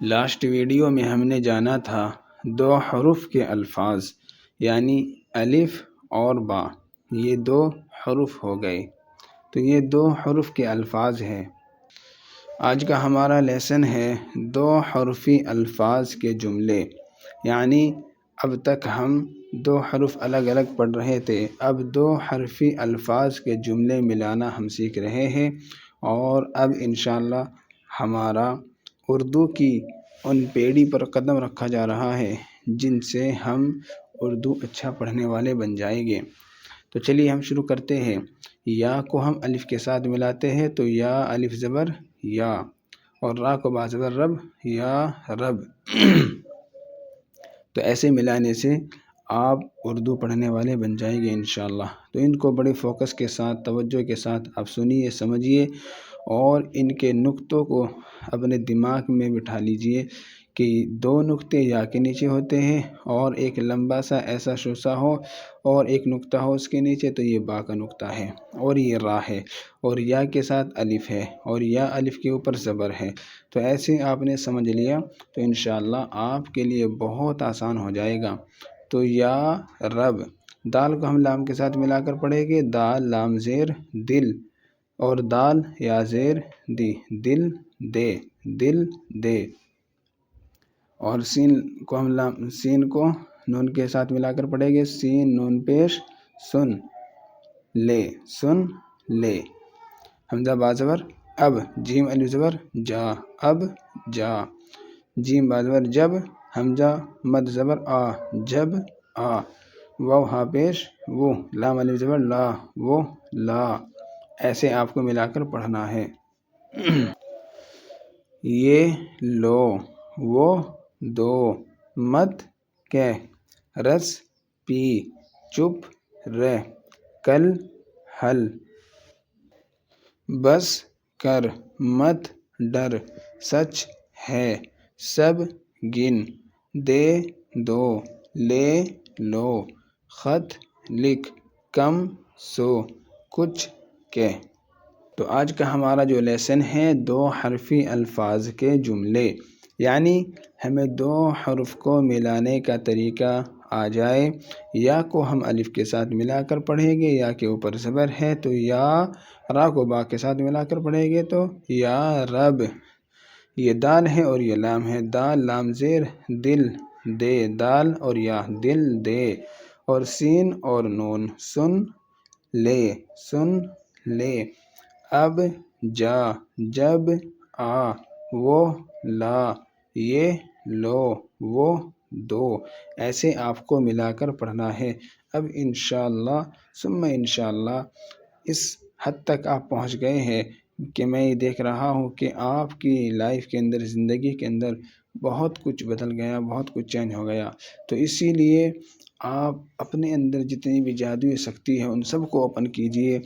Last video میں ہم نے جانا تھا دو حروف کے الفاظ، یعنی الف اور با۔ یہ دو حروف ہو گئے، تو یہ دو حروف کے الفاظ ہیں۔ آج کا ہمارا لیسن ہے دو حرفی الفاظ کے جملے، یعنی اب تک ہم دو حروف الگ الگ پڑھ رہے تھے، اب دو حرفی الفاظ کے جملے ملانا ہم سیکھ رہے ہیں، اور اب انشاءاللہ ہمارا اردو کی ان پیڑھی پر قدم رکھا جا رہا ہے جن سے ہم اردو اچھا پڑھنے والے بن جائیں گے۔ تو چلیے ہم شروع کرتے ہیں۔ یا کو ہم الف کے ساتھ ملاتے ہیں تو یا الف زبر یا، اور را کو با زبر رب یا رب۔ تو ایسے ملانے سے آپ اردو پڑھنے والے بن جائیں گے انشاءاللہ۔ تو ان کو بڑے فوکس کے ساتھ، توجہ کے ساتھ آپ سنیے، سمجھیے، اور ان کے نقطوں کو اپنے دماغ میں بٹھا لیجئے کہ دو نقطے یا کے نیچے ہوتے ہیں، اور ایک لمبا سا ایسا شوسا ہو اور ایک نقطہ ہو اس کے نیچے، تو یہ با کا نقطہ ہے، اور یہ را ہے، اور یا کے ساتھ الف ہے، اور یا الف کے اوپر زبر ہے۔ تو ایسے آپ نے سمجھ لیا تو انشاءاللہ آپ کے لیے بہت آسان ہو جائے گا۔ تو یا رب، دال کو ہم لام کے ساتھ ملا کر پڑھیں گے، دال لام زیر دل، اور دال یا زیر دی، دل دے، دل دے۔ اور سین کو ہم سین کو نون کے ساتھ ملا کر پڑھیں گے، سین نون پیش سن لے، سن لے۔ حمزہ با زبر اب، جیم الف زبر جا، اب جا۔ جیم با زبر جب، حمزہ مد زبر آ، جب آ۔ واو ہا پیش وہ، لام الف زبر لا، وہ لا۔ ایسے آپ کو ملا کر پڑھنا ہے۔ یہ لو، وہ دو، مت کہہ، رس پی، چپ رہ، کل حل، بس کر، مت ڈر، سچ ہے، سب گن، دے دو، لے لو، خط لکھ، کم سو، کچھ کہہ۔ تو آج کا ہمارا جو لیسن ہے دو حرفی الفاظ کے جملے، یعنی ہمیں دو حرف کو ملانے کا طریقہ آ جائے۔ یا کو ہم الف کے ساتھ ملا کر پڑھیں گے، یا کے اوپر زبر ہے تو یا، را کو با کے ساتھ ملا کر پڑھیں گے تو یا رب۔ یہ دال ہے اور یہ لام ہے، دال لام زیر دل دے، دال اور یا دل دے۔ اور سین اور نون سن لے، سن لے۔ اب جا، جب آ، وہ لا، یہ لو، وہ دو۔ ایسے آپ کو ملا کر پڑھنا ہے۔ اب انشاءاللہ ثم انشاءاللہ اس حد تک آپ پہنچ گئے ہیں کہ میں یہ دیکھ رہا ہوں کہ آپ کی لائف کے اندر، زندگی کے اندر بہت کچھ بدل گیا، بہت کچھ چینج ہو گیا۔ تو اسی لیے آپ اپنے اندر جتنی بھی جادوئی شکتی ہے ان سب کو اوپن کیجئے،